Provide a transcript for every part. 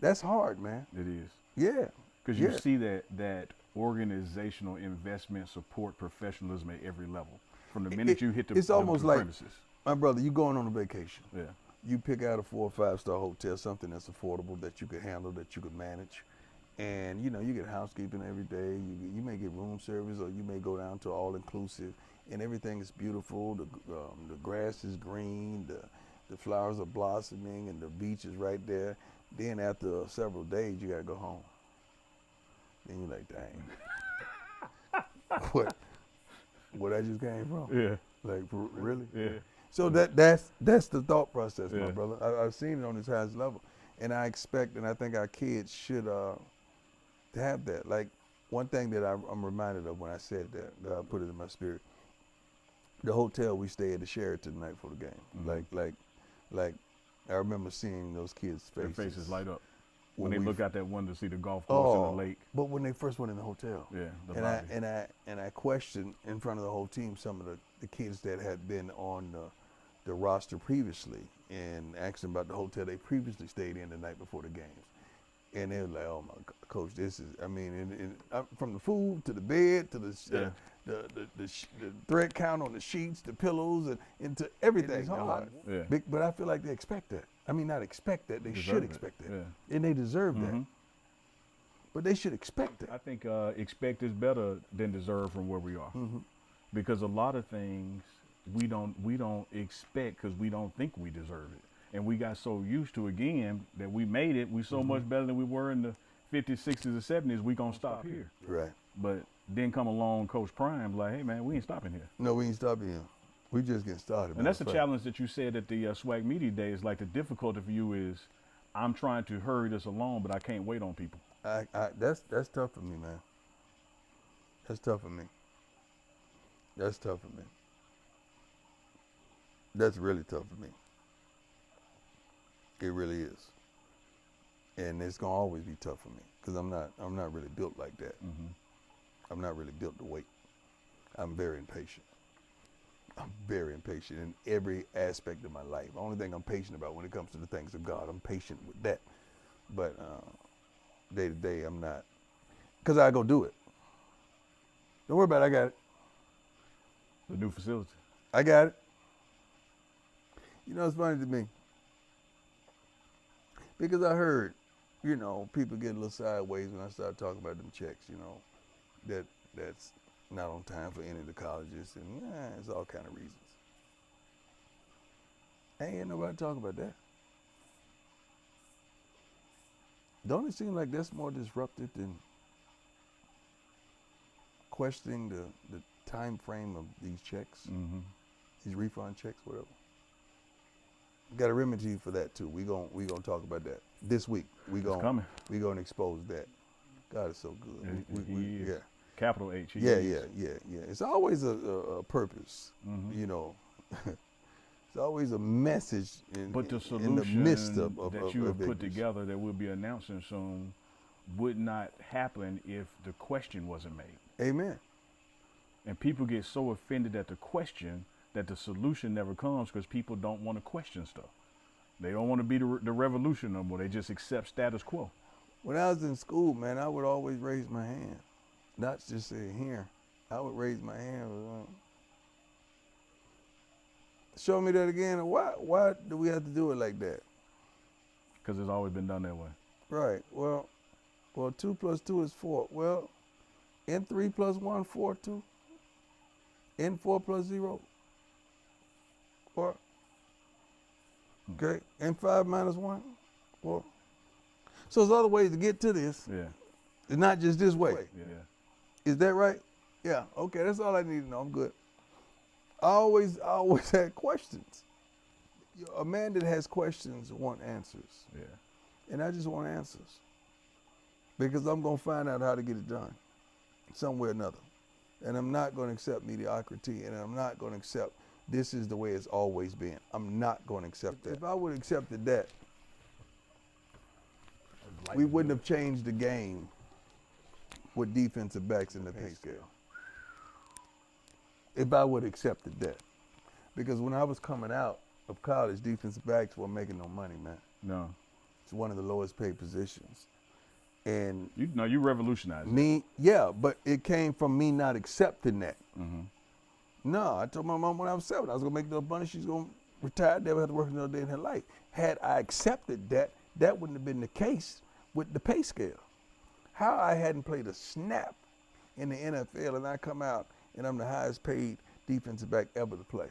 That's hard, man. It is. Yeah. Because you Yeah. see that organizational investment, support, professionalism at every level. From the minute you hit It's almost the like, premises. my brother, you going on a vacation. Yeah. You pick out a 4 or 5 star hotel, something that's affordable, that you could handle, that you could manage. And you get housekeeping every day. You may get room service, or you may go down to all inclusive, and everything is beautiful. The grass is green, the flowers are blossoming, and the beach is right there. Then after several days, you gotta go home. Then you're like, dang, what? Where that just came from? Yeah. Like, really? Yeah. So that's the thought process, my Yeah. brother. I've seen it on this highest level, and I expect, and I think our kids should have that. Like, one thing that I'm reminded of when I said that I put it in my spirit. The hotel we stayed at, the Sheraton, the night before the game. Mhm. Like, I remember seeing those kids' Their faces. faces light up when when they we look out that window to see the golf course and the lake. but when they first went in the hotel. Yeah, the And lobby. I questioned in front of the whole team some of the kids that had been on the roster previously, and asked them about the hotel they previously stayed in the night before the games. And they were like, "Oh my coach, this is, I mean, from the food to the bed to Yeah. the thread count on the sheets, the pillows, and into everything." It's hard. Yeah. But I feel like they expect that. I mean, not expect that. They Deserve should it. expect that, Yeah. and they deserve that. Mhm. But they should expect that. I think expect is better than deserve from where we are, Mm-hmm. because a lot of things we don't expect because we don't think we deserve it, and we got so used to again that we made it. We so much better than we were in the 50s, 60s, or 70s. We gonna stop here. Right. But then come along Coach Prime, like, hey man, we ain't stopping here. No, we ain't stopping him. We just getting started. And that's the matter of challenge that you said at the SWAC Media Days. Like, the difficulty for you is, I'm trying to hurry this along, but I can't wait on people. fact. That's tough for me, man. That's tough for me. That's tough for me. That's really tough for me. It really is, and it's gonna always be tough for me because I'm not really built like that. Mm-hmm. I'm not really built to wait. I'm very impatient. I'm very impatient in every aspect of my life. The only thing I'm patient about when it comes to the things of God, I'm patient with that. But day to day, I'm not, because I go do it. Don't worry about it. I got it. The new facility. I got it. You know, it's funny to me because I heard, people get a little sideways when I start talking about them checks. That's not on time for any of the colleges, and it's all kind of reasons. Ain't nobody talking about that. Don't it seem like that's more disruptive than questioning the time frame of these checks, Mm-hmm. these refund checks, whatever? Got a remedy for that too. We gonna talk about that this week. It's coming. We gonna expose that. God is so good. He is. Yeah. Capital H. He Yeah, is. yeah. It's always a purpose, Mhm. It's always a message But the in solution the midst of that you have put ignorance. together that we'll be announcing soon would not happen if the question wasn't made. Amen. And people get so offended at the question that the solution never comes because people don't want to question stuff. They don't want to be the revolution no more. They just accept status quo. When I was in school, man, I would always raise my hand, not just say here. I would raise my hand. Show me that again. Why do we have to do it like that? Because it's always been done that way. Right. Well, 2 plus 2 is 4. Well, n 3 plus 1, 4, 2. N 4 plus 0, 4. Okay. N 5 minus 1, 4. So there's other ways to get to this. Yeah. It's not just this way. Yeah. Is that right? Yeah. Okay. That's all I need to know. I'm good. I always had questions. A man that has questions want answers. Yeah. And I just want answers. Because I'm going to find out how to get it done some way or another. And I'm not going to accept mediocrity, and I'm not going to accept this is the way it's always been. I'm not going to accept that. If I would have accepted that, we wouldn't have changed the game with defensive backs in the pay scale. If I would have accepted that. Because when I was coming out of college, defensive backs weren't making no money, man. No. It's one of the lowest paid positions. And you revolutionized me, yeah, but it came from me not accepting that. Mm-hmm. No, I told my mom when I was 7, I was gonna make enough money. She's gonna retire, never have to work another day in her life. Had I accepted that, that wouldn't have been the case with the pay scale. How I hadn't played a snap in the NFL and I come out and I'm the highest paid defensive back ever to play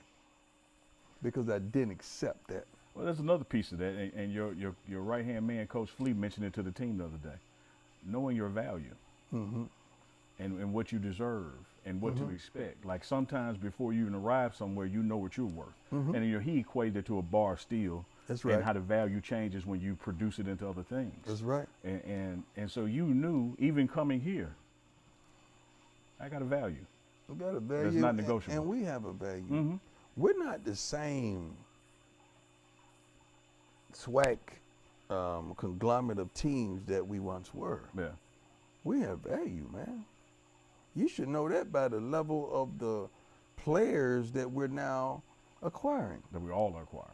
because I didn't accept that. Well, there's another piece of that, and your right-hand man, Coach Flea, mentioned it to the team the other day. Knowing your value Mm-hmm. and what you deserve and what Mm-hmm. to expect. Like sometimes before you even arrive somewhere, you know what you're worth. Mm-hmm. And he equated it to a bar of steel. That's right. And how the value changes when you produce it into other things. That's right. And so you knew, even coming here, I got a value. We got a value. That's not negotiable. And we have a value. Mm-hmm. We're not the same swag conglomerate of teams that we once were. Yeah. We have value, man. You should know that by the level of the players that we're now acquiring. That we all acquire.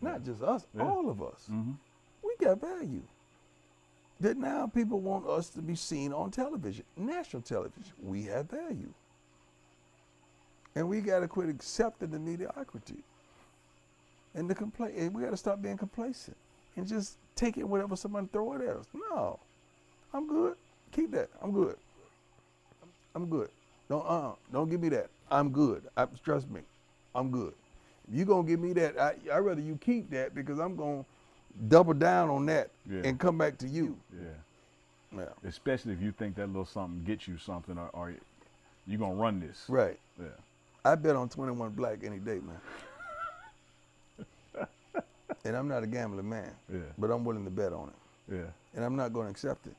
Not just us, Yeah. all of us. Mm-hmm. We got value. That now people want us to be seen on television, national television. We have value. And we got to quit accepting the mediocrity and the complaint. And we got to stop being complacent and just take it whatever somebody throw it at us. No, I'm good. Keep that. I'm good. I'm good. Don't give me that. I'm good. Trust me, I'm good. If you're going to give me that, I'd rather you keep that because I'm going to double down on that and come back to you. Yeah. Yeah. Especially if you think that little something gets you something, or you're going to run this. Right. Yeah. I bet on 21 Black any day, man. And I'm not a gambling man, Yeah. but I'm willing to bet on it. Yeah. And I'm not going to accept it.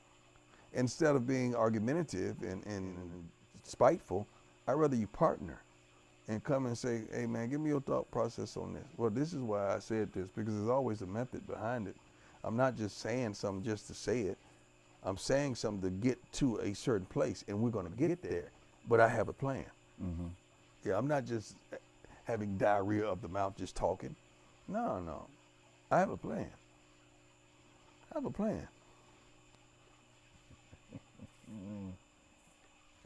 Instead of being argumentative and spiteful, I'd rather you partner and come and say, hey, man, give me your thought process on this. Well, this is why I said this, because there's always a method behind it. I'm not just saying something just to say it. I'm saying something to get to a certain place, and we're going to get there. But I have a plan. Mm-hmm. Yeah, I'm not just having diarrhea of the mouth just talking. No. I have a plan. I have a plan.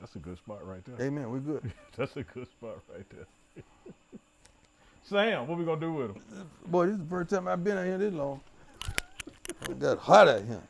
That's a good spot right there. Amen. We're good. That's a good spot right there. Sam, what we gonna do with him? Boy, this is the first time I've been out here this long. It got hot out here.